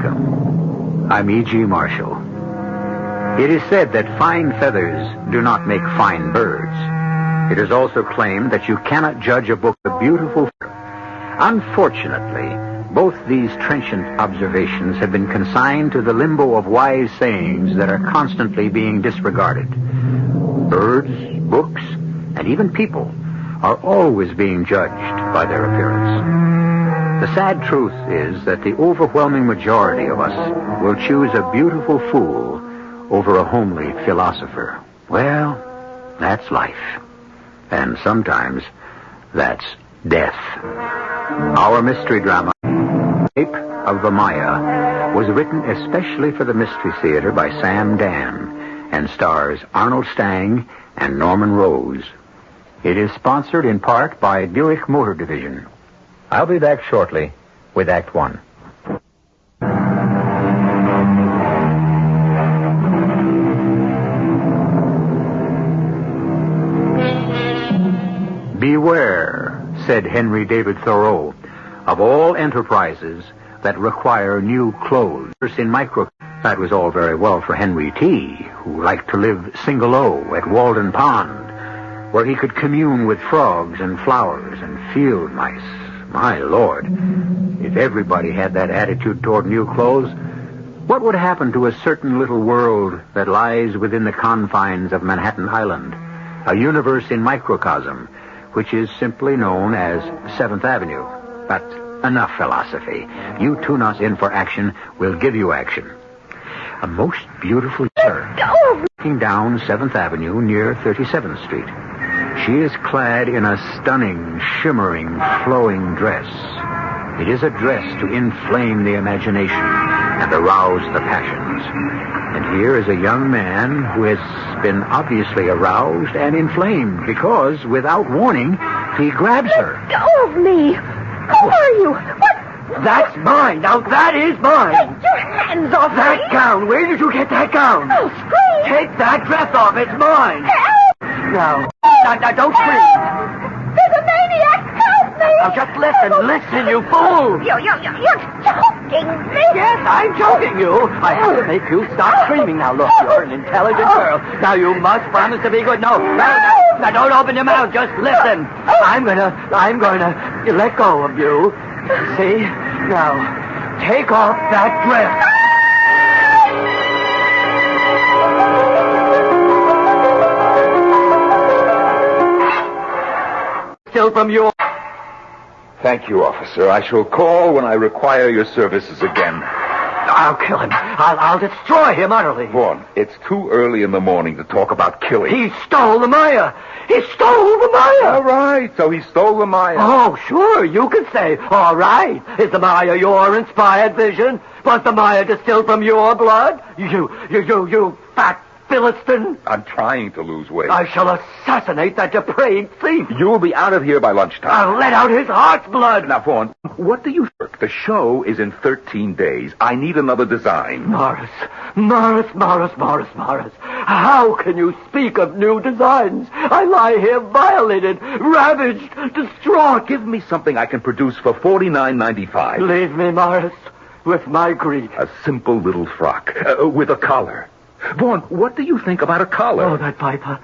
Welcome. I'm E.G. Marshall. It is said that fine feathers do not make fine birds. It is also claimed that you cannot judge a book a beautiful. Unfortunately, both these trenchant observations have been consigned to the limbo of wise sayings that are constantly being disregarded. Birds, books, and even people are always being judged by their appearance. The sad truth is that the overwhelming majority of us will choose a beautiful fool over a homely philosopher. Well, that's life. And sometimes that's death. Our mystery drama, Ep of Maia, was written especially for the Mystery Theater by Sam Dan and stars Arnold Stang and Norman Rose. It is sponsored in part by Buick Motor Division. I'll be back shortly with Act One. Beware, said Henry David Thoreau, of all enterprises that require new clothes. In micro, that was all very well for Henry T., who liked to live single-o at Walden Pond, where he could commune with frogs and flowers and field mice. My Lord, if everybody had that attitude toward new clothes, what would happen to a certain little world that lies within the confines of Manhattan Island, a universe in microcosm, which is simply known as 7th Avenue? But enough philosophy. You tune us in for action. We'll give you action. A most beautiful sir, walking down 7th Avenue near 37th Street. She is clad in a stunning, shimmering, flowing dress. It is a dress to inflame the imagination and arouse the passions. And here is a young man who has been obviously aroused and inflamed because, without warning, he grabs her. Let go of me! Who are you? What? That's mine. Now that is mine. Take your hands off me! That gown. Where did you get that gown? I'll scream! Take that dress off. It's mine. Help! Now, don't scream. There's a maniac! Help me! Now just listen, you fool. You're choking me! Yes, I'm choking you. I have to make you stop screaming. Now look, you're an intelligent girl. Now you must promise to be good. No, don't open your mouth. Just listen. I'm gonna let go of you. See? Now, take off that dress. Still from you. Thank you, officer. I shall call when I require your services again. I'll kill him. I'll destroy him utterly. Vaughn, it's too early in the morning to talk about killing. He stole the Maia. He stole the Maia. All right, so he stole the Maia. Oh, sure, you can say, all right. Is the Maia your inspired vision? Was the Maia distilled from your blood? You fat Philistine. I'm trying to lose weight. I shall assassinate that depraved thief. You'll be out of here by lunchtime. I'll let out his heart's blood. Now, Vaughn, what do you think? The show is in 13 days. I need another design. Morris. How can you speak of new designs? I lie here violated, ravaged, distraught. Give me something I can produce for $49.95. Leave me, Morris, with my grief. A simple little frock with a collar. Vaughn, what do you think about a collar? Oh, that viper.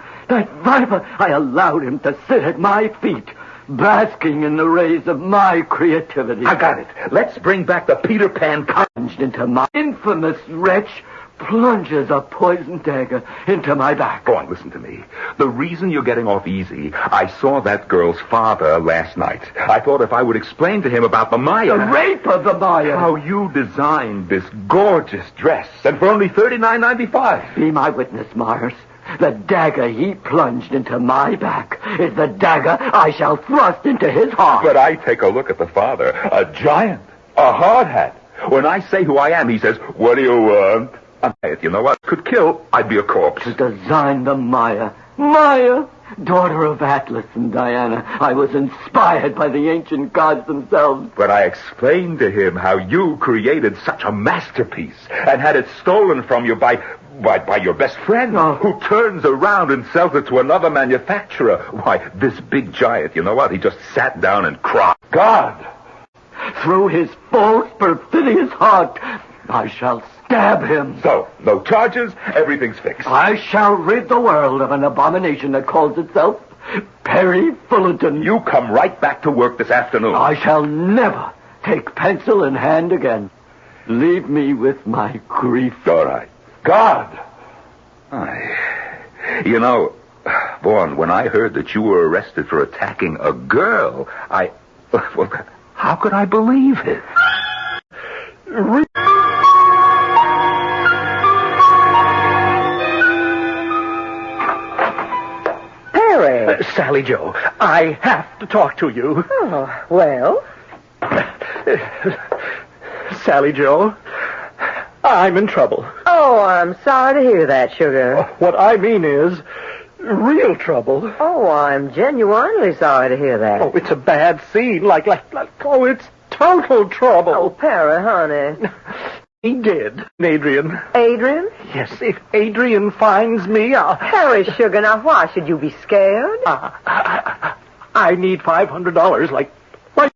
I allowed him to sit at my feet, basking in the rays of my creativity. I got it. Let's bring back the Peter Pan collar. Plunged into my infamous wretch, plunges a poison dagger into my back. Vaughn, listen to me. The reason you're getting off easy, I saw that girl's father last night. I thought if I would explain to him about the Maia... The rape of the Maia. How you designed this gorgeous dress, and for only $39.95. Be my witness, Morris. The dagger he plunged into my back is the dagger I shall thrust into his heart. But I take a look at the father, a giant, a hard hat. When I say who I am, he says, "What do you want?" You know what? Could kill, I'd be a corpse. To design the Maia. Maia, daughter of Atlas and Diana. I was inspired by the ancient gods themselves. But I explained to him how you created such a masterpiece and had it stolen from you by your best friend, who turns around and sells it to another manufacturer. Why, this big giant, you know what? He just sat down and cried. God! Through his false, perfidious heart, I shall stab him. So, no charges, everything's fixed. I shall rid the world of an abomination that calls itself Perry Fullerton. You come right back to work this afternoon. I shall never take pencil in hand again. Leave me with my grief. All right. God! You know, Vaughn, when I heard that you were arrested for attacking a girl, well, how could I believe it? Perry. Sally Joe, I have to talk to you. Oh, well? Sally Joe, I'm in trouble. Oh, I'm sorry to hear that, sugar. What I mean is real trouble. Oh, I'm genuinely sorry to hear that. Oh, it's a bad scene. Like, it's total trouble. Oh, Perry, honey. He did. Adrian. Adrian? Yes, if Adrian finds me, I'll... Perry, sugar, now why should you be scared? I need $500, like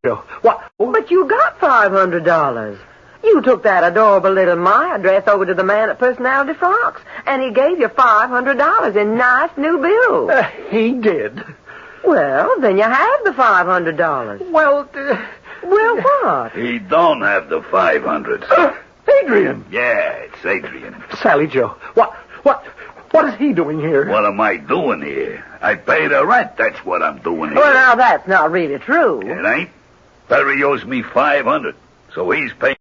now. What? But you got $500. You took that adorable little Maia dress over to the man at Personality Frocks, and he gave you $500 in nice new bills. He did. Well, then you have the $500. Well, Well, what? He don't have the 500. Adrian. Yeah, it's Adrian. Sally Joe, what is he doing here? What am I doing here? I pay the rent. That's what I'm doing here. Well, now, that's not really true. It ain't. Perry owes me 500, so he's paying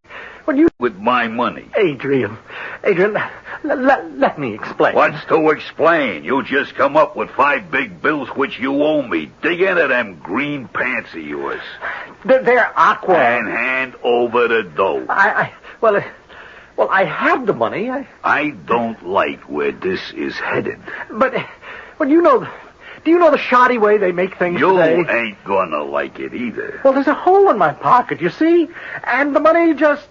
with my money. Adrian, let me explain. What's to explain? You just come up with 5 big bills which you owe me. Dig into them green pants of yours. They're aqua. And hand over the dough. Well, I have the money. I don't like where this is headed. But do you know the shoddy way they make things You today? ain't gonna like it either. Well, there's a hole in my pocket, you see? And the money just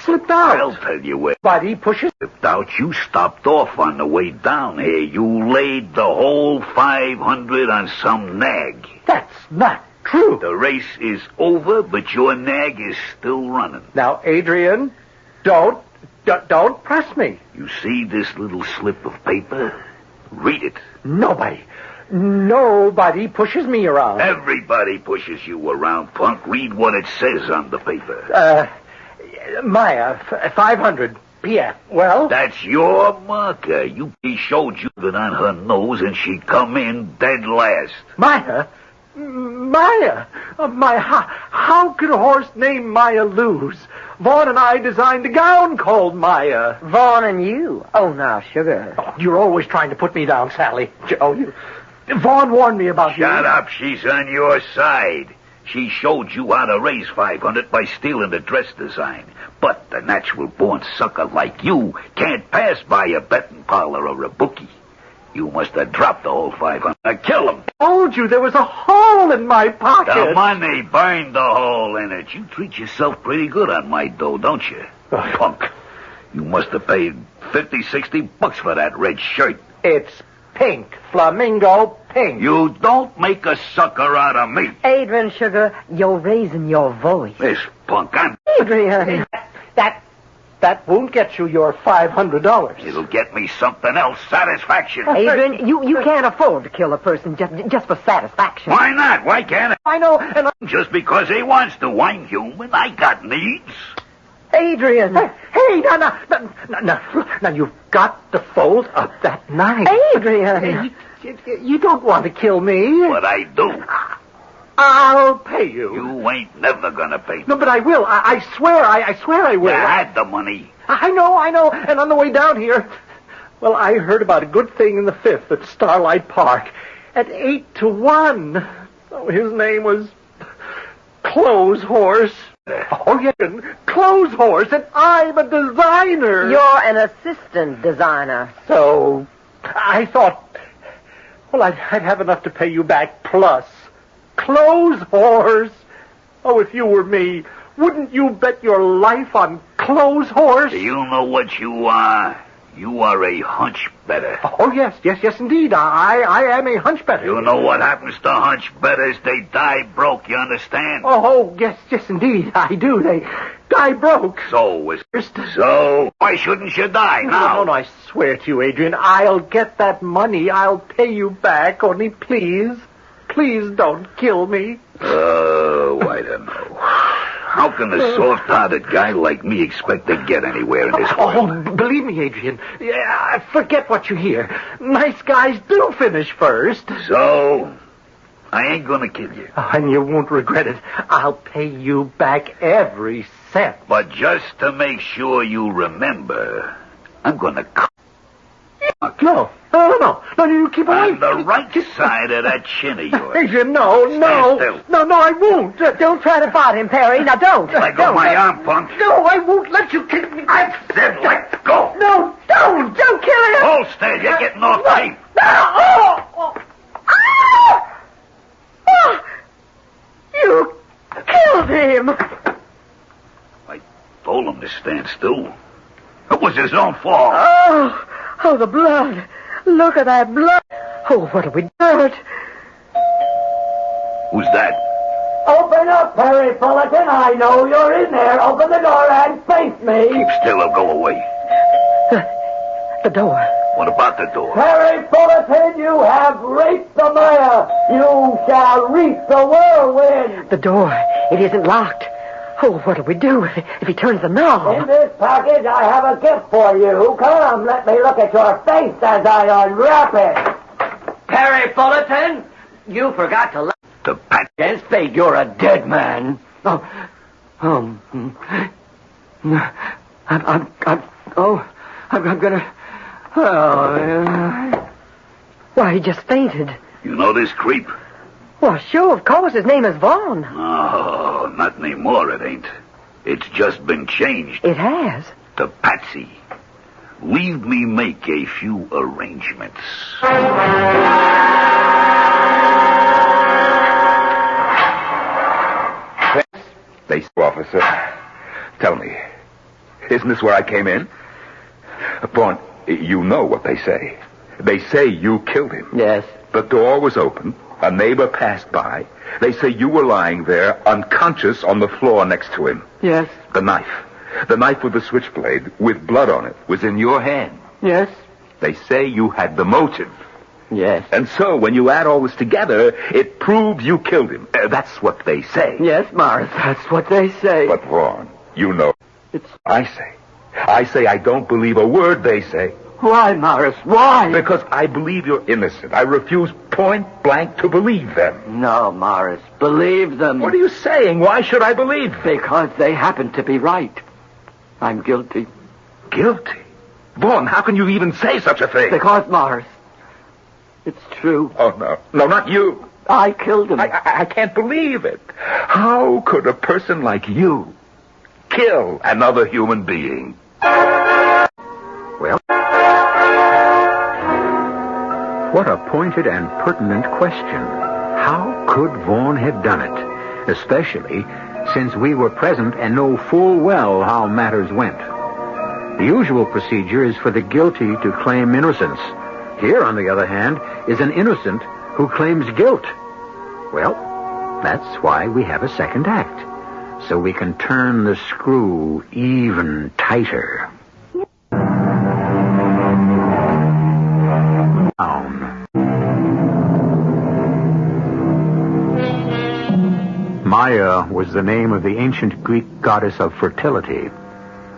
slipped out. I'll tell you where. But he pushes... Doubt you stopped off on the way down here. You laid the whole 500 on some nag. That's not true. The race is over, but your nag is still running. Now, Adrian, don't press me. You see this little slip of paper? Read it. Nobody pushes me around. Everybody pushes you around, punk. Read what it says on the paper. Maia, 500 PF. Well? That's your marker. He showed you that on her nose, and she come in dead last. Maia, how could a horse named Maia lose? Vaughn and I designed a gown called Maia. Vaughn and you? Oh, now, sugar. Oh, you're always trying to put me down, Sally. Vaughn warned me about you. Shut up. She's on your side. She showed you how to raise 500 by stealing the dress design. But the natural-born sucker like you can't pass by a betting parlor or a bookie. You must have dropped the whole 500. Kill him. I told you there was a hole in my pocket. The money burned the hole in it. You treat yourself pretty good on my dough, don't you? Punk. You must have paid $50-$60 for that red shirt. It's pink. Flamingo pink. You don't make a sucker out of me. Adrian, sugar, you're raising your voice. This punk, Adrian. That won't get you your $500. It'll get me something else. Satisfaction. Adrian, you can't afford to kill a person just for satisfaction. Why not? Why can't I know, and Just because he wants to. I'm human. I got needs. Adrian. Hey, now, you've got to fold up that knife. Adrian. You don't want to kill me. But I do. I'll pay you. You ain't never gonna pay me. No, but I will. I swear I will. You had the money. I know. And on the way down here, well, I heard about a good thing in the Fifth at Starlight Park at 8-1. Oh, his name was Clothes Horse. Oh, yeah, Clothes Horse, and I'm a designer. You're an assistant designer. So, I thought, well, I'd have enough to pay you back plus. Clothes Horse. Oh, if you were me, wouldn't you bet your life on Clothes Horse? Do you know what you are? You are a hunch better. Oh, yes, indeed. I am a hunch better. You know what happens to hunch betters? They die broke, you understand? Oh, yes, indeed. I do. They die broke. So why shouldn't you die now? No, I swear to you, Adrian, I'll get that money. I'll pay you back. Only please don't kill me. Oh, I don't know. How can a soft-hearted guy like me expect to get anywhere in this world? Oh, believe me, Adrian. Yeah, forget what you hear. Nice guys do finish first. So, I ain't gonna kill you. And you won't regret it. I'll pay you back every cent. But just to make sure you remember, I'm gonna No, you keep away. on the right side of that chin of yours. Adrian, no, I won't. Don't try to fight him, Perry. Now, don't. Let go of my arm, punk. No, I won't let you kick me. I said let go. No, don't kill him. Hold still, you're getting off tape. You killed him. I told him to stand still. It was his own fault. Oh, the blood. Look at that blood. Oh, what have we done? Who's that? Open up, Perry Fullerton. I know you're in there. Open the door and face me. Keep still or go away. The door. What about the door? Perry Fullerton, you have reached the Maia. You shall reach the whirlwind. The door. It isn't locked. Oh, what'll we do if he turns the knob? In this package, I have a gift for you. Come, let me look at your face as I unwrap it. Perry Fullerton, you forgot to let The pat. against fate. You're a dead man. I'm gonna. Why, he just fainted. You know this creep? Well, sure, of course. His name is Vaughn. Oh, not anymore, it ain't. It's just been changed It has. to Patsy. Leave me make a few arrangements. They, officer, tell me, isn't this where I came in? Vaughn, you know what they say. They say you killed him. Yes. The door was open. A neighbor passed by. They say you were lying there, unconscious, on the floor next to him. Yes. The knife with the switchblade, with blood on it, was in your hand. Yes. They say you had the motive. Yes. And so, when you add all this together, it proves you killed him. That's what they say. Yes, Morris. That's what they say. But, Vaughn, you know. It's... I say I don't believe a word they say. Why, Morris? Why? Because I believe you're innocent. I refuse point blank to believe them. No, Morris. Believe them. What are you saying? Why should I believe them? Because they happen to be right. I'm guilty. Guilty? Vaughn, how can you even say such a thing? Because, Morris, it's true. Oh, no. No, not you. I killed him. I can't believe it. How could a person like you kill another human being? Well, what a pointed and pertinent question. How could Vaughn have done it? Especially since we were present and know full well how matters went. The usual procedure is for the guilty to claim innocence. Here, on the other hand, is an innocent who claims guilt. Well, that's why we have a second act, so we can turn the screw even tighter. Maia was the name of the ancient Greek goddess of fertility.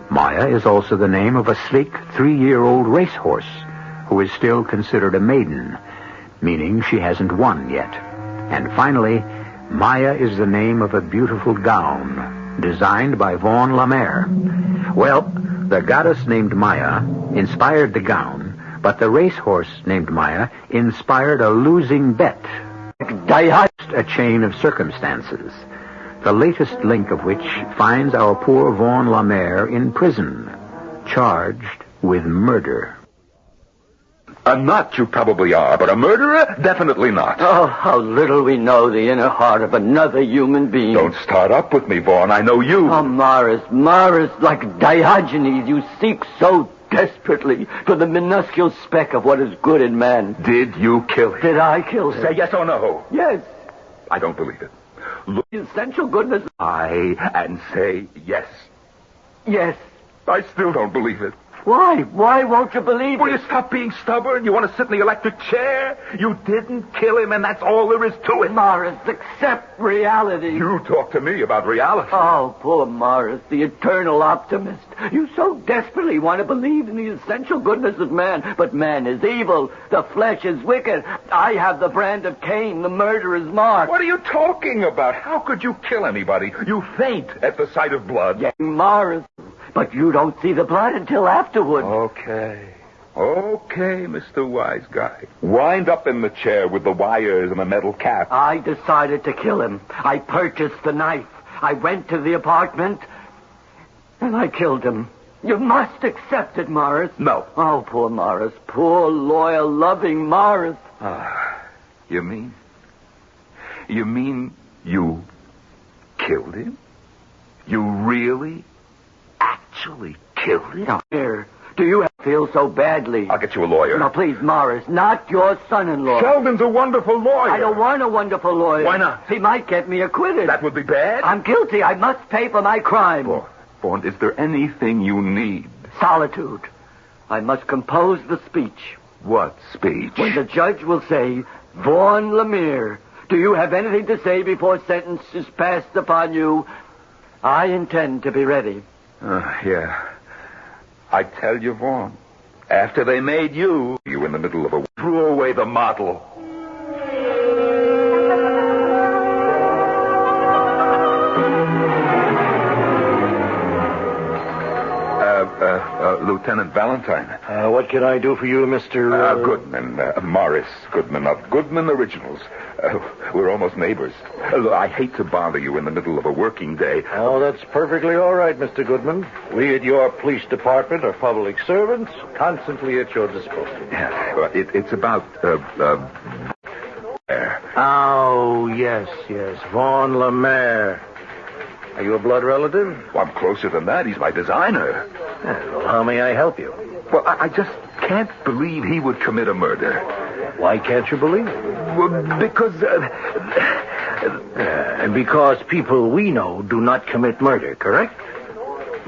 Maia is also the name of a sleek 3-year-old racehorse who is still considered a maiden, meaning she hasn't won yet. And finally, Maia is the name of a beautiful gown designed by Vaughn Lemaire. Well, the goddess named Maia inspired the gown, but the racehorse named Maia inspired a losing bet. A chain of circumstances, the latest link of which finds our poor Vaughn Lemaire in prison, charged with murder. A nut you probably are, but a murderer? Definitely not. Oh, how little we know the inner heart of another human being. Don't start up with me, Vaughn. I know you. Oh, Morris, like Diogenes, you seek so desperately for the minuscule speck of what is good in man. Did you kill him? Did I kill him? Say yes or no. Yes. I don't believe it. Look, The essential goodness. I and say yes. Yes. I still don't believe it. Why? Why won't you believe Will it? you stop being stubborn? You want to sit in the electric chair? You didn't kill him, and that's all there is to it. Morris, accept reality. You talk to me about reality. Oh, poor Morris, the eternal optimist. You so desperately want to believe in the essential goodness of man, but man is evil. The flesh is wicked. I have the brand of Cain, the murderer's mark. What are you talking about? How could you kill anybody? You faint at the sight of blood. Yes, Morris, but you don't see the blood until afterward. Okay, Mr. Wise Guy. Wind up in the chair with the wires and the metal cap. I decided to kill him. I purchased the knife. I went to the apartment, and I killed him. You must accept it, Morris. No. Oh, poor Morris. Poor, loyal, loving Morris. You mean you killed him? You really, actually killed him? Now, here, do you feel so badly? I'll get you a lawyer. Now, please, Morris, not your son-in-law. Sheldon's a wonderful lawyer. I don't want a wonderful lawyer. Why not? He might get me acquitted. That would be bad. I'm guilty. I must pay for my crime. Vaughn, is there anything you need? Solitude. I must compose the speech. What speech? When the judge will say, Vaughn Lemire, do you have anything to say before sentence is passed upon you? I intend to be ready. Yeah. I tell you, Vaughn, after they made you in the middle of threw away the model. Lieutenant Valentine. What can I do for you, Mr. Goodman, Morris Goodman of Goodman Originals. We're almost neighbors. Look, I hate to bother you in the middle of a working day. Oh, that's perfectly all right, Mr. Goodman. We at your police department are public servants, constantly at your disposal. Yeah, well, it's about, Oh, yes. Vaughn Lemire. Are you a blood relative? Well, I'm closer than that. He's my designer. Well, how may I help you? Well, I just can't believe he would commit a murder. Why can't you believe it? Well, because... because people we know do not commit murder, correct?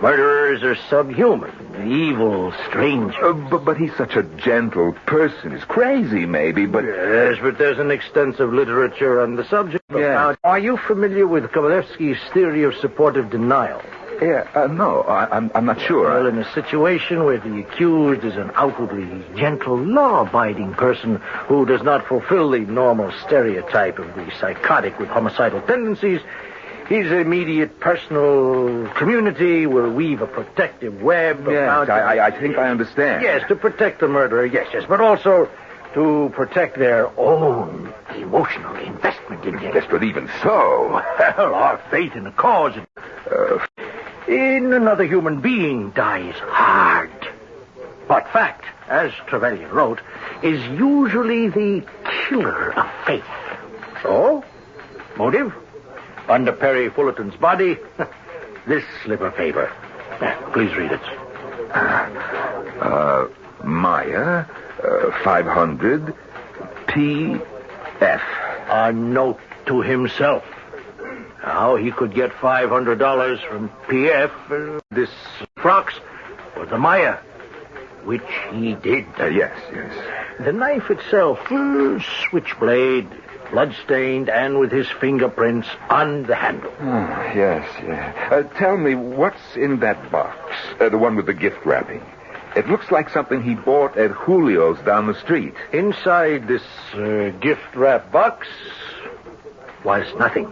Murderers are subhuman, evil, strange. But he's such a gentle person. He's crazy, maybe, but... Yes, but there's an extensive literature on the subject. Yeah. Now, are you familiar with Kovalevsky's theory of supportive denial? Yeah, no, I'm not sure. Well, in a situation where the accused is an outwardly gentle, law-abiding person who does not fulfill the normal stereotype of the psychotic with homicidal tendencies, his immediate personal community will weave a protective web. Yes, I think I understand. Yes, to protect the murderer, yes, but also to protect their own emotional investment in him. Yes, but even so... Well, our faith in the cause in another human being dies hard. But fact, as Trevelyan wrote, is usually the killer of faith. So, motive? Under Perry Fullerton's body, this slip of paper. Please read it. Maia, 500, P.F. A note to himself. How he could get $500 from P.F. This Frox or the Maia, which he did. Yes. The knife itself, switchblade, blood-stained, and with his fingerprints on the handle. Yes. Tell me, what's in that box? The one with the gift wrapping. It looks like something he bought at Julio's down the street. Inside this gift wrap box was nothing.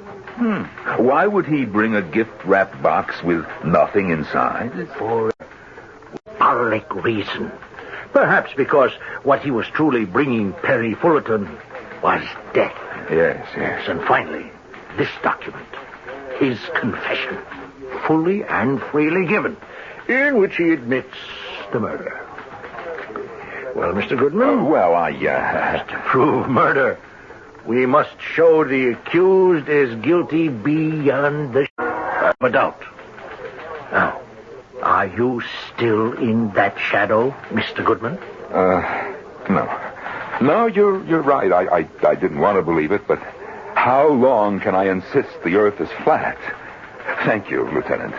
Why would he bring a gift wrap box with nothing inside? For a symbolic reason. Perhaps because what he was truly bringing Perry Fullerton was death. Yes. And finally, this document, his confession, fully and freely given, in which he admits the murder. Well, Mr. Goodman? To prove murder, we must show the accused is guilty beyond the shadow of a doubt. Now, Are you still in that shadow, Mr. Goodman? No. No, you're right. I didn't want to believe it, but how long can I insist the Earth is flat? Thank you, Lieutenant.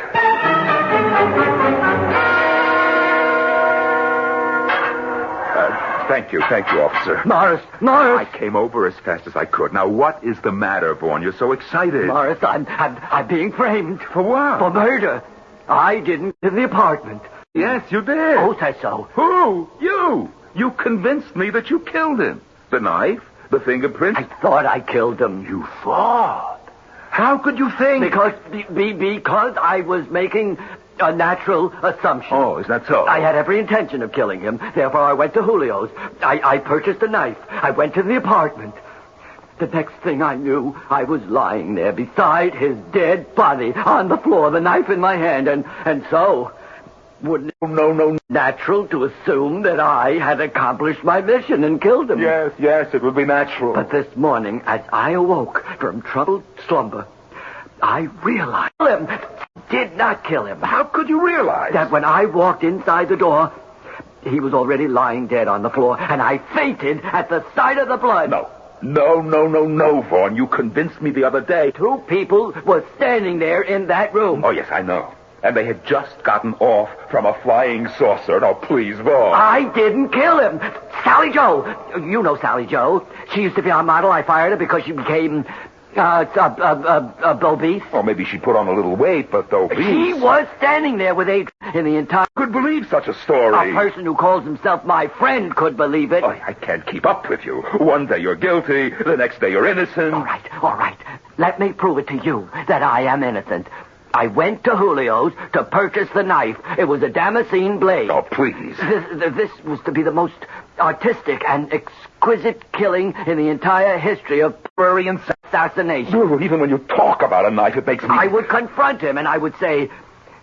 Thank you, officer. Morris! I came over as fast as I could. Now, what is the matter, Vaughn? You're so excited. Morris, I'm being framed. For what? For murder. I didn't in the apartment. Yes, you did. Who said so? Who? You. You convinced me that you killed him. The knife, the fingerprints. I thought I killed him. You thought? How could you think? Because I was making a natural assumption. Oh, is that so? I had every intention of killing him. Therefore, I went to Julio's. I purchased a knife. I went to the apartment. The next thing I knew, I was lying there beside his dead body on the floor, the knife in my hand, and so... Wouldn't it natural to assume that I had accomplished my mission and killed him? Yes, it would be natural. But this morning, as I awoke from troubled slumber, I realized him. Did not kill him. How could you realize? That when I walked inside the door, he was already lying dead on the floor, and I fainted at the sight of the blood. No, Vaughn. You convinced me the other day. 2 people were standing there in that room. Oh, yes, I know. And they had just gotten off from a flying saucer. No, please, Vaughn. I didn't kill him. Sally Joe. You know Sally Joe. She used to be our model. I fired her because she became obese. Or maybe she put on a little weight, but obese. She was standing there with a... in the entire... Could believe such a story. A person who calls himself my friend could believe it. Oh, I can't keep up with you. One day you're guilty, the next day you're innocent. All right. Let me prove it to you that I am innocent. I went to Julio's to purchase the knife. It was a Damascene blade. Oh, please. This was to be the most artistic and exquisite killing in the entire history of prairie assassination. Well, even when you talk about a knife, it makes me... I would confront him and I would say,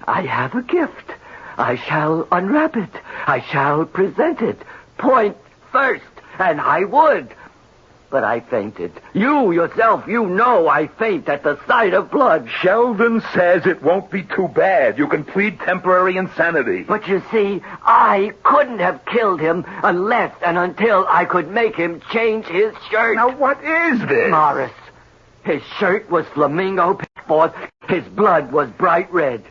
I have a gift. I shall unwrap it. I shall present it. Point first. And I would. But I fainted. You yourself, you know I faint at the sight of blood. Sheldon says it won't be too bad. You can plead temporary insanity. But you see, I couldn't have killed him unless and until I could make him change his shirt. Now, what is this? Morris, his shirt was flamingo pink. His blood was bright red.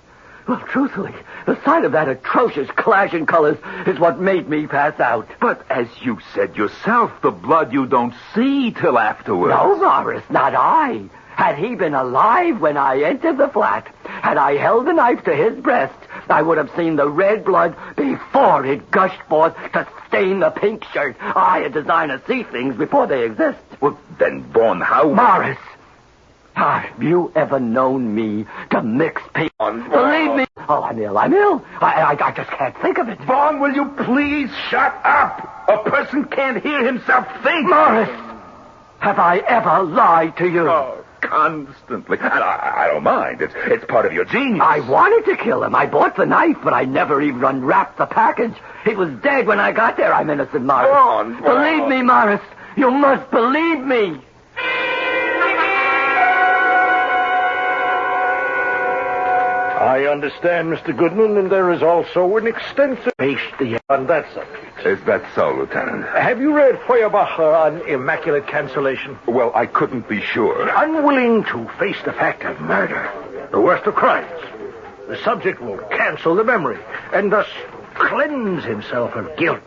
Well, truthfully, the sight of that atrocious clash in colors is what made me pass out. But as you said yourself, the blood you don't see till afterwards. No, Morris, not I. Had he been alive when I entered the flat, had I held the knife to his breast, I would have seen the red blood before it gushed forth to stain the pink shirt. I, a designer, see things before they exist. Well, then, Vaughn, how... Morris! Have you ever known me to mix people? Believe me. Oh, I'm ill. I just can't think of it. Vaughn, will you please shut up? A person can't hear himself think. Morris, have I ever lied to you? Oh, constantly. And I don't mind. It's part of your genius. I wanted to kill him. I bought the knife, but I never even unwrapped the package. It was dead when I got there. I'm innocent, Morris. Vaughn. Believe me, Morris. You must believe me. I understand, Mr. Goodman, and there is also an extensive history on that subject. Is that so, Lieutenant? Have you read Feuerbacher on immaculate cancellation? Well, I couldn't be sure. Unwilling to face the fact of murder, the worst of crimes, the subject will cancel the memory and thus cleanse himself of guilt.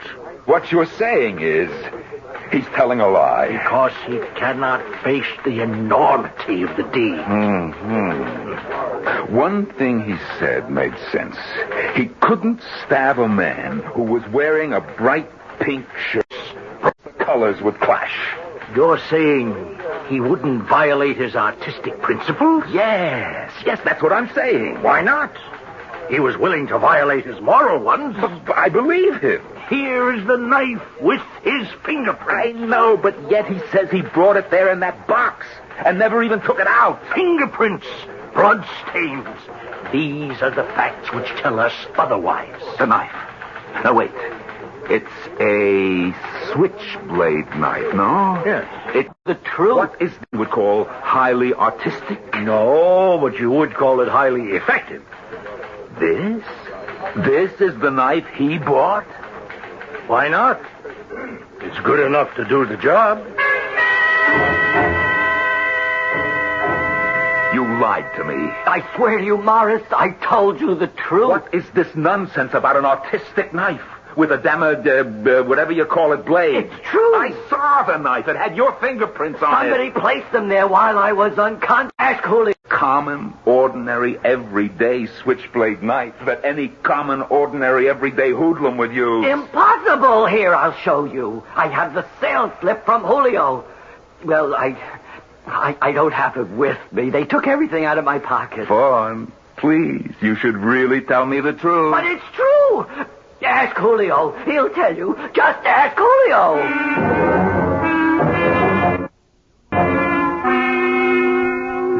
What you're saying is he's telling a lie. Because he cannot face the enormity of the deed. One thing he said made sense. He couldn't stab a man who was wearing a bright pink shirt. The colors would clash. You're saying he wouldn't violate his artistic principles? Yes, that's what I'm saying. Why not? He was willing to violate his moral ones. But I believe him. Here is the knife with his fingerprint. I know, but yet he says he brought it there in that box and never even took it out. Fingerprints, blood stains. These are the facts which tell us otherwise. The knife. No, wait. It's a switchblade knife, no? Yes. It's the truth. What is you would call highly artistic? No, but you would call it highly effective. This? This is the knife he bought? Why not? It's good enough to do the job. You lied to me. I swear to you, Morris, I told you the truth. What is this nonsense about an artistic knife with a damaged, whatever you call it, blade? It's true. I saw the knife. It had your fingerprints on Somebody it. placed them there while I was unconscious. Ask Julio. Common, ordinary, everyday switchblade knife that any common, ordinary, everyday hoodlum would use. Impossible. Here, I'll show you. I have the sales slip from Julio. Well, I don't have it with me. They took everything out of my pocket. Vaughn, please, you should really tell me the truth. But it's true. Ask Julio. He'll tell you. Just ask Julio.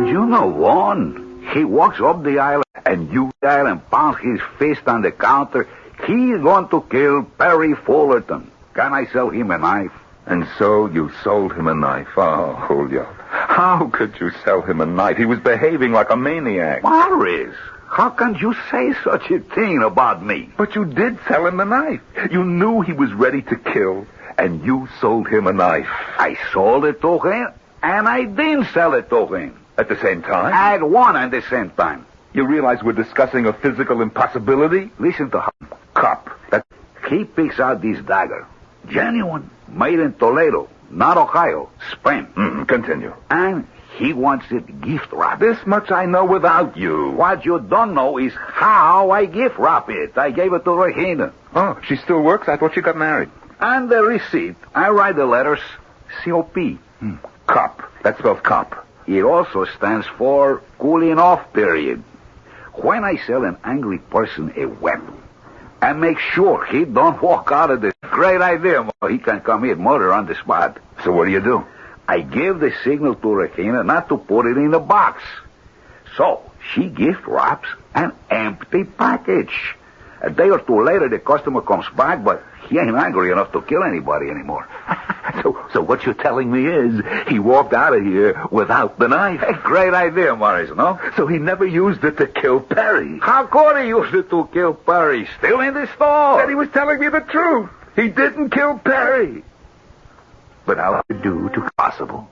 You know, Vaughn, he walks up the aisle and you there and pounds his fist on the counter. He's going to kill Perry Fullerton. Can I sell him a knife? And so you sold him a knife. Oh, Julio. How could you sell him a knife? He was behaving like a maniac. Morris, how can you say such a thing about me? But you did sell him the knife. You knew he was ready to kill, and you sold him a knife. I sold it to him, and I didn't sell it to him. At the same time? At one and the same time. You realize we're discussing a physical impossibility? Listen to him. Cop. He picks out this dagger. Genuine. Made in Toledo. Not Ohio. Spain. Continue. And he wants it gift wrapped. This much I know without you. What you don't know is how I gift wrap it. I gave it to Regina. Oh, she still works? I thought she got married. And the receipt. I write the letters C-O-P. Cop. That spells cop. It also stands for cooling off period. When I sell an angry person a weapon, I make sure he don't walk out of this. Great idea. He can commit murder on the spot. So what do? I give the signal to Regina not to put it in a box. So she gift wraps an empty package. A day or two later, the customer comes back, but he ain't angry enough to kill anybody anymore. So what you're telling me is he walked out of here without the knife. A great idea, Morris, no? So he never used it to kill Perry. How could he use it to kill Perry? Still in the store. Then he was telling me the truth. He didn't kill Perry. But how to do to possible?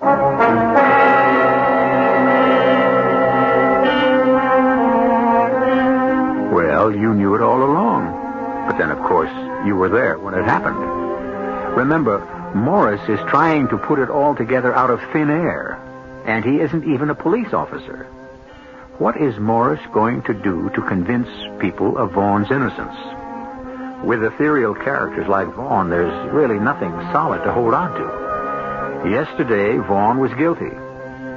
Well, you knew it all along. But then, of course, you were there when it happened. Remember, Morris is trying to put it all together out of thin air, and he isn't even a police officer. What is Morris going to do to convince people of Vaughn's innocence? With ethereal characters like Vaughn, there's really nothing solid to hold on to. Yesterday, Vaughn was guilty.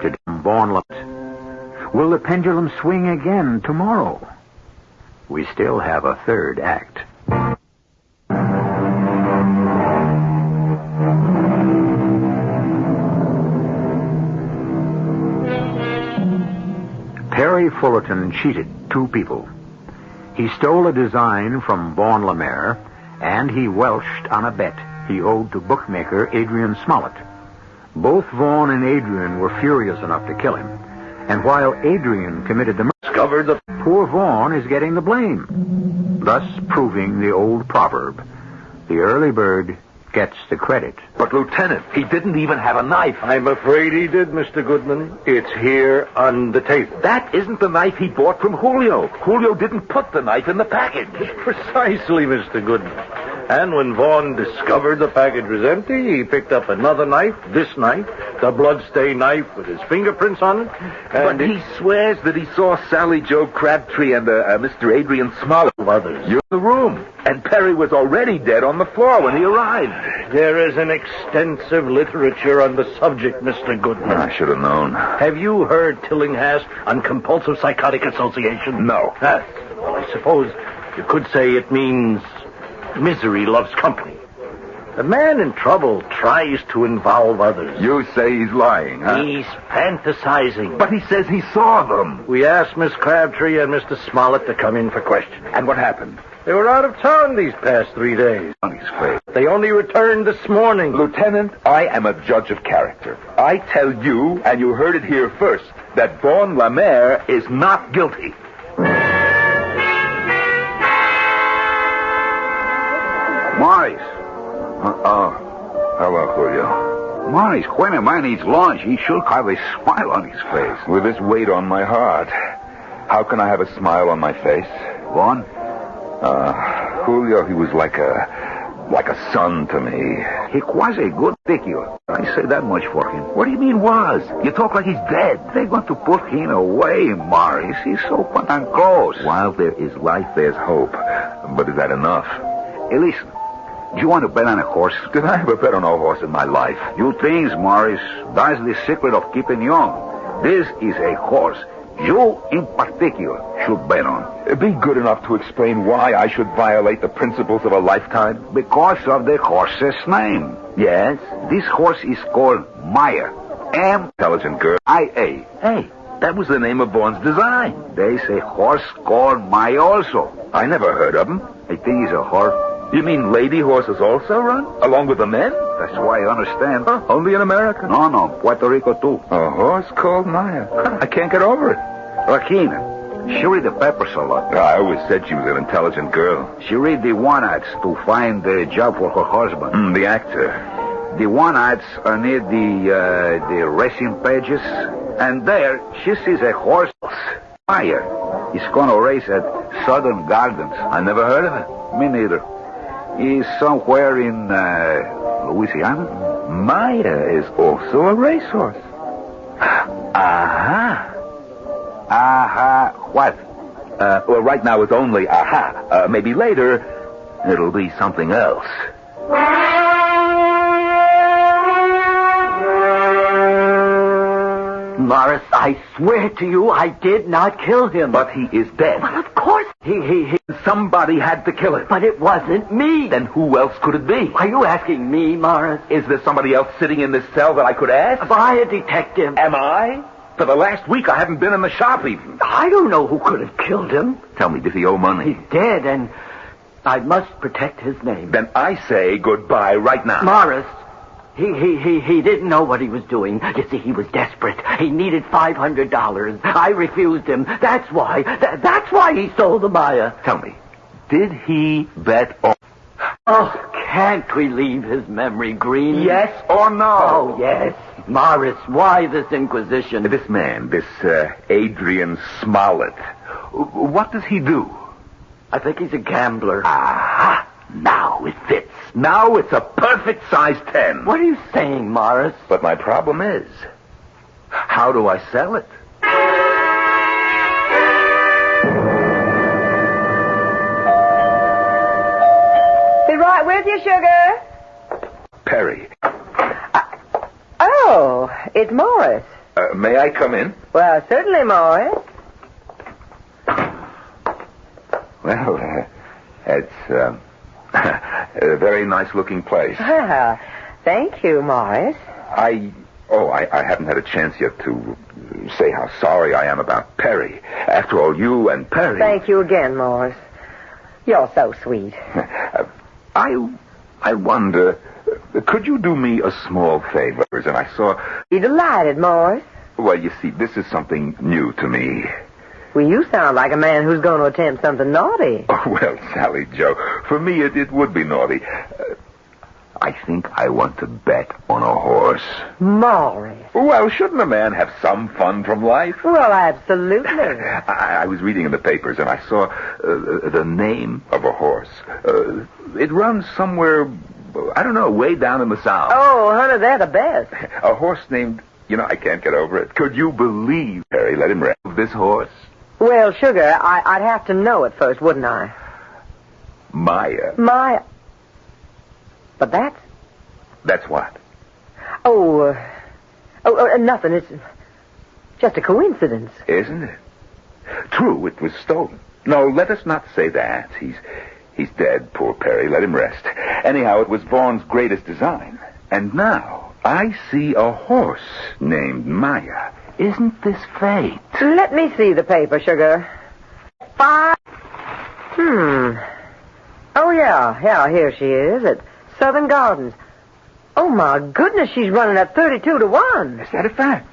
Today, Vaughn lost. Will the pendulum swing again tomorrow? We still have a third act. Perry Fullerton cheated two people. He stole a design from Vaughn Lemaire, and he welched on a bet he owed to bookmaker Adrian Smollett. Both Vaughn and Adrian were furious enough to kill him, and while Adrian committed the murder, poor Vaughn is getting the blame, thus proving the old proverb, the early bird gets the credit. But, Lieutenant, he didn't even have a knife. I'm afraid he did, Mr. Goodman. It's here on the table. That isn't the knife he bought from Julio. Julio didn't put the knife in the package. Precisely, Mr. Goodman. And when Vaughn discovered the package was empty, he picked up another knife, this knife, the blood-stained knife with his fingerprints on it. But he swears that he saw Sally Joe Crabtree and Mr. Adrian Smollett. Others. You're in the room. And Perry was already dead on the floor when he arrived. There is an extensive literature on the subject, Mr. Goodman. I should have known. Have you heard Tillinghast on compulsive psychotic association? No. Well, I suppose you could say it means misery loves company. The man in trouble tries to involve others. You say he's lying, huh? He's fantasizing. But he says he saw them. We asked Miss Crabtree and Mr. Smollett to come in for questioning. And what happened? They were out of town these past 3 days. On his face. They only returned this morning. Lieutenant, I am a judge of character. I tell you, and you heard it here first, that Vaughn Lemaire is not guilty. Morris. Hello, Julio. Morris, when a man eats lunch, he should have a smile on his face. With this weight on my heart, how can I have a smile on my face? One? Julio, he was like a son to me. He was a good figure. I say that much for him. What do you mean was? You talk like he's dead. They're going to put him away, Morris. He's so fun and close. While there is life, there's hope. But is that enough? Hey, listen. Do you want to bet on a horse? Did I ever bet on a horse in my life? You things, Morris. That's the secret of keeping young. This is a horse you, in particular, should bet on. Be good enough to explain why I should violate the principles of a lifetime. Because of the horse's name. Yes? This horse is called Maia. Intelligent girl. M-I-A. Hey, that was the name of Vaughn's design. There's a horse called Maia also. I never heard of him. I think he's a horse. You mean lady horses also run? Along with the men? That's why I understand. Huh? Only in America? No, Puerto Rico too. A horse called Maia. I can't get over it. Rakina, she read the papers a lot. I always said she was an intelligent girl. She read the one ads to find a job for her husband. The actor. The one ads are near the racing pages. And there, she sees a horse. Maia. He's going to race at Southern Gardens. I never heard of it. Me neither. He's somewhere in Louisiana. Maia is also a racehorse. What? Well, right now it's only aha. Maybe later it'll be something else. Morris, I swear to you, I did not kill him. But he is dead. Well, of course he. Somebody had to kill him. But it wasn't me. Then who else could it be? Are you asking me, Morris? Is there somebody else sitting in this cell that I could ask? By a detective. Am I? For the last week, I haven't been in the shop even. I don't know who could have killed him. Tell me, does he owe money? He's dead, and I must protect his name. Then I say goodbye right now. Morris, he didn't know what he was doing. You see, he was desperate. He needed $500. I refused him. That's why. That's why he sold the Maia. Tell me, did he bet on... Oh, can't we leave his memory green? Yes or no? Oh, yes. Morris, why this inquisition? This man, this Adrian Smollett, what does he do? I think he's a gambler. Aha! Now it fits. Now it's a perfect size 10. What are you saying, Morris? But my problem is, how do I sell it? Be right with you, sugar. Perry. Oh, it's Morris. May I come in? Well, certainly, Morris. Well, it's a very nice-looking place. Well, thank you, Morris. I haven't had a chance yet to say how sorry I am about Perry. After all, you and Perry... Thank you again, Morris. You're so sweet. I wonder, could you do me a small favor? And I saw... Be delighted, Morris. Well, you see, this is something new to me. Well, you sound like a man who's going to attempt something naughty. Oh, well, Sally Joe, for me it would be naughty. I think I want to bet on a horse. Morris. Well, shouldn't a man have some fun from life? Well, absolutely. I was reading in the papers and I saw the name of a horse. It runs somewhere, I don't know, way down in the south. Oh, honey, they're the best. A horse named, I can't get over it. Could you believe, Harry, let him ride this horse? Well, sugar, I'd have to know it first, wouldn't I? Maia. Maia. But that's... That's what? Oh, nothing. It's just a coincidence. Isn't it? True, it was stolen. No, let us not say that. He's dead, poor Perry. Let him rest. Anyhow, it was Vaughn's greatest design. And now I see a horse named Maia. Isn't this fate? Let me see the paper, sugar. 5... Oh, yeah, here she is at Southern Gardens. Oh, my goodness, she's running at 32 to 1. Is that a fact?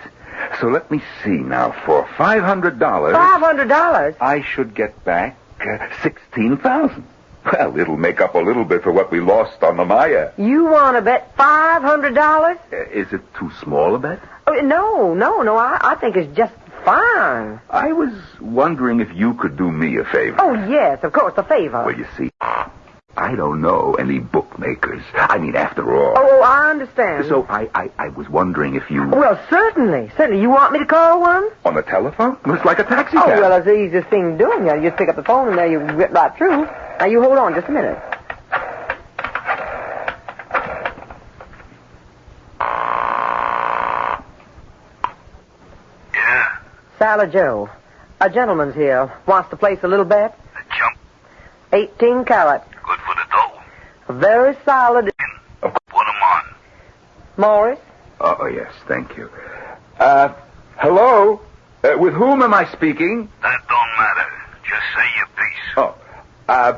So let me see now. For $500... $500? I should get back $16,000. Well, it'll make up a little bit for what we lost on the Maia. You want to bet $500? Is it too small a bet? Oh, no. I think it's just fine. I was wondering if you could do me a favor. Oh, yes, of course, a favor. Well, you see, I don't know any bookmakers. I mean, after all. Oh, I understand. So I was wondering if you... Well, certainly. You want me to call one? On the telephone? It's like a taxi cab. Oh, well, it's the easiest thing doing. You just pick up the phone and there you get right through. Now, you hold on just a minute. Yeah, Salad Joe. A gentleman's here. Wants to place a little bet. a jump. 18 carat. Good for the dough. Very solid. Put 'em on. Morris? Oh, yes, thank you. Hello? With whom am I speaking? That don't matter. Just say your piece. Oh,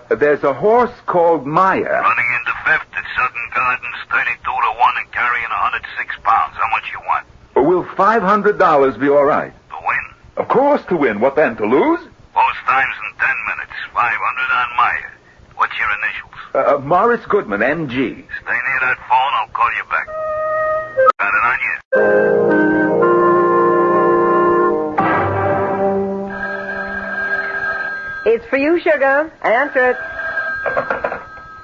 there's a horse called Maia. Running into fifth at Sutton Gardens, 32-1 and carrying 106 pounds. How much you want? Will $500 be all right? To win? Of course to win. What then, to lose? Both times in 10 minutes. 500 on Maia. What's your initials? Morris Goodman, MG. Stay near that phone. I'll call you back. Got it on you? It's for you, sugar. Answer it.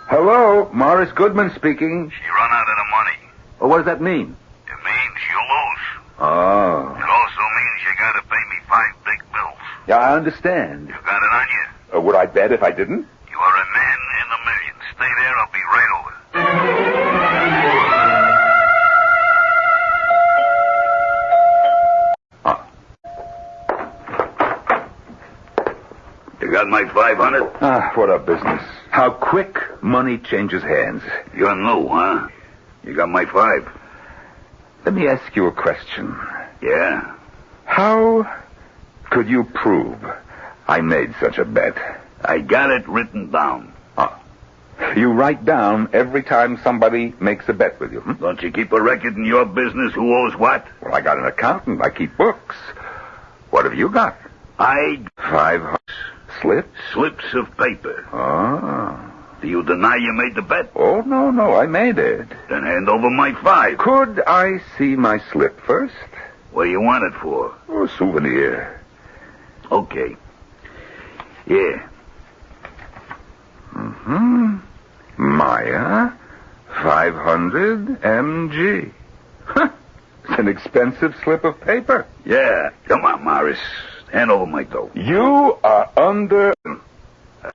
Hello, Morris Goodman speaking. She run out of the money. Well, what does that mean? It means you lose. Oh. It also means you gotta pay me 5 big bills. Yeah, I understand. You got it on you? Would I bet if I didn't? You are a man in a million. Stay there. I'll be right over. You got my 500? Ah, what a business. How quick money changes hands. You're new, huh? You got my 5? Let me ask you a question. Yeah. How could you prove I made such a bet? I got it written down. You write down every time somebody makes a bet with you. Don't you keep a record in your business who owes what? Well, I got an accountant. I keep books. What have you got? 5 slips? Slips of paper. Ah. Do you deny you made the bet? Oh, no, I made it. Then hand over my 5. Could I see my slip first? What do you want it for? Oh, a souvenir. Okay. Yeah. Maia, 500 MG. It's an expensive slip of paper. Yeah. Come on, Morris. Hand over my dough. You are under...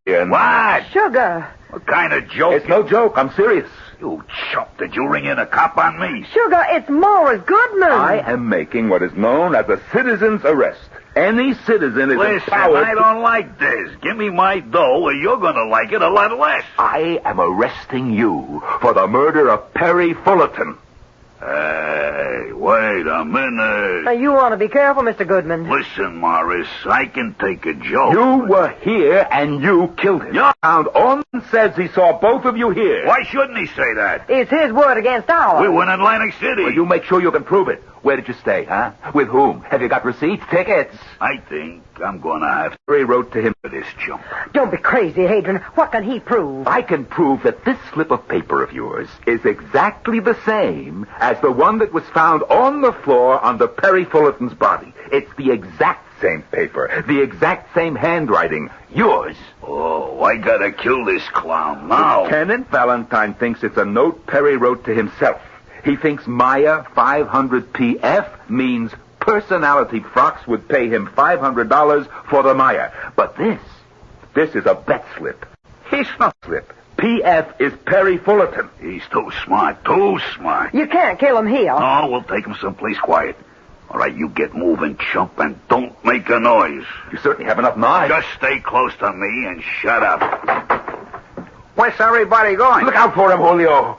What? Sugar. What kind of joke? It's no joke. I'm serious. You chump. Did you ring in a cop on me? Sugar, it's Morris Goodman. I am making what is known as a citizen's arrest. Any citizen is Listen, empowered... I don't like this. Give me my dough or you're going to like it a lot less. I am arresting you for the murder of Perry Fullerton. Hey, wait a minute. Now, you want to be careful, Mr. Goodman. Listen, Morris, I can take a joke. You were here and you killed him. Yeah. And Orman says he saw both of you here. Why shouldn't he say that? It's his word against ours. We were in Atlantic City. Well, you make sure you can prove it. Where did you stay, huh? With whom? Have you got receipts, tickets? I think I'm going to have to He wrote to him for this chump. Don't be crazy, Hadrian. What can he prove? I can prove that this slip of paper of yours is exactly the same as the one that was found on the floor under Perry Fullerton's body. It's the exact same paper, the exact same handwriting. Yours. Oh, I got to kill this clown now. Lieutenant Valentine thinks it's a note Perry wrote to himself. He thinks Maia 500 PF means Personality Frocks would pay him $500 for the Maia. But this is a bet slip. He's not slip. PF is Perry Fullerton. He's too smart, too smart. You can't kill him here. No, we'll take him someplace quiet. All right, you get moving, chump, and don't make a noise. You certainly have enough knives. Just stay close to me and shut up. Where's everybody going? Look out for him, Julio.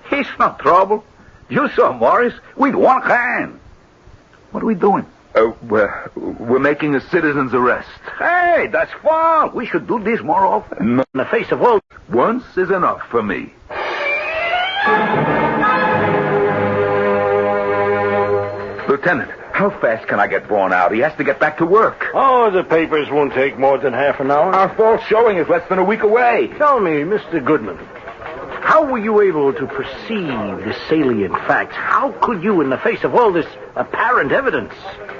He's no trouble. You saw Morris with one hand. What are we doing? We're making a citizen's arrest. Hey, that's fun. We should do this more often. No. In the face of all. Once is enough for me. Lieutenant, How fast can I get Vaughn out? He has to get back to work. Oh, the papers won't take more than half an hour. Our fall showing is less than a week away. Tell me, Mr. Goodman, how were you able to perceive the salient facts? How could you, in the face of all this apparent evidence,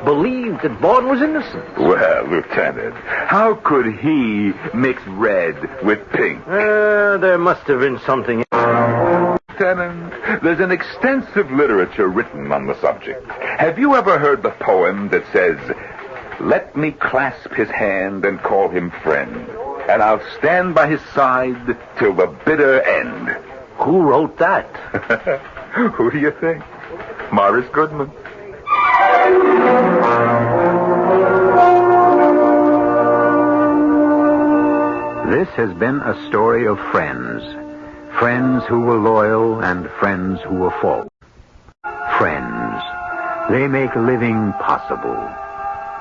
believe that Vaughn was innocent? Well, Lieutenant, how could he mix red with pink? There must have been something. Lieutenant, there's an extensive literature written on the subject. Have you ever heard the poem that says, "Let me clasp his hand and call him friend, and I'll stand by his side till the bitter end"? Who wrote that? Who do you think? Morris Goodman. This has been a story of friends. Friends who were loyal and friends who were false. Friends. They make living possible,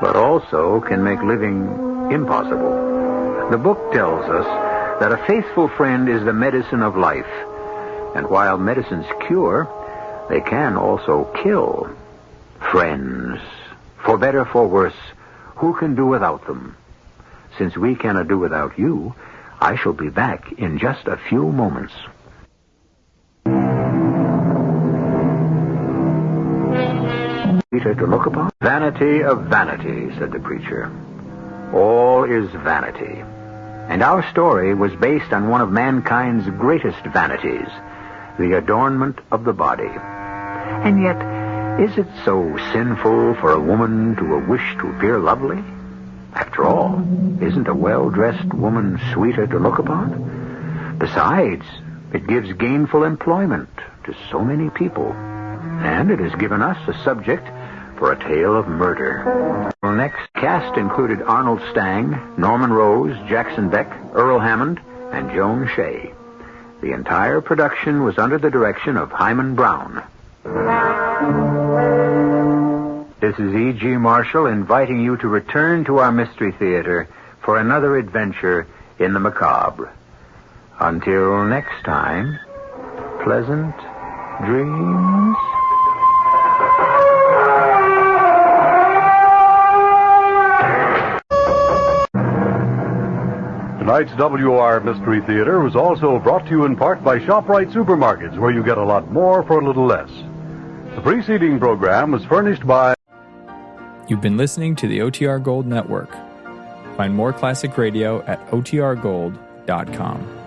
but also can make living impossible. The book tells us that a faithful friend is the medicine of life. And while medicines cure, they can also kill. Friends. For better, for worse, who can do without them? Since we cannot do without you, I shall be back in just a few moments. Peter to look upon? Vanity of vanity, said the preacher. All is vanity. And our story was based on one of mankind's greatest vanities, the adornment of the body. And yet, is it so sinful for a woman to wish to appear lovely? After all, isn't a well-dressed woman sweeter to look upon? Besides, it gives gainful employment to so many people. And it has given us a subject for a tale of murder. Next cast included Arnold Stang, Norman Rose, Jackson Beck, Earl Hammond, and Joan Shea. The entire production was under the direction of Hyman Brown. This is E.G. Marshall inviting you to return to our Mystery Theater for another adventure in the macabre. Until next time, pleasant dreams. Tonight's WR Mystery Theater was also brought to you in part by ShopRite Supermarkets, where you get a lot more for a little less. The preceding program was furnished by... You've been listening to the OTR Gold Network. Find more classic radio at otrgold.com.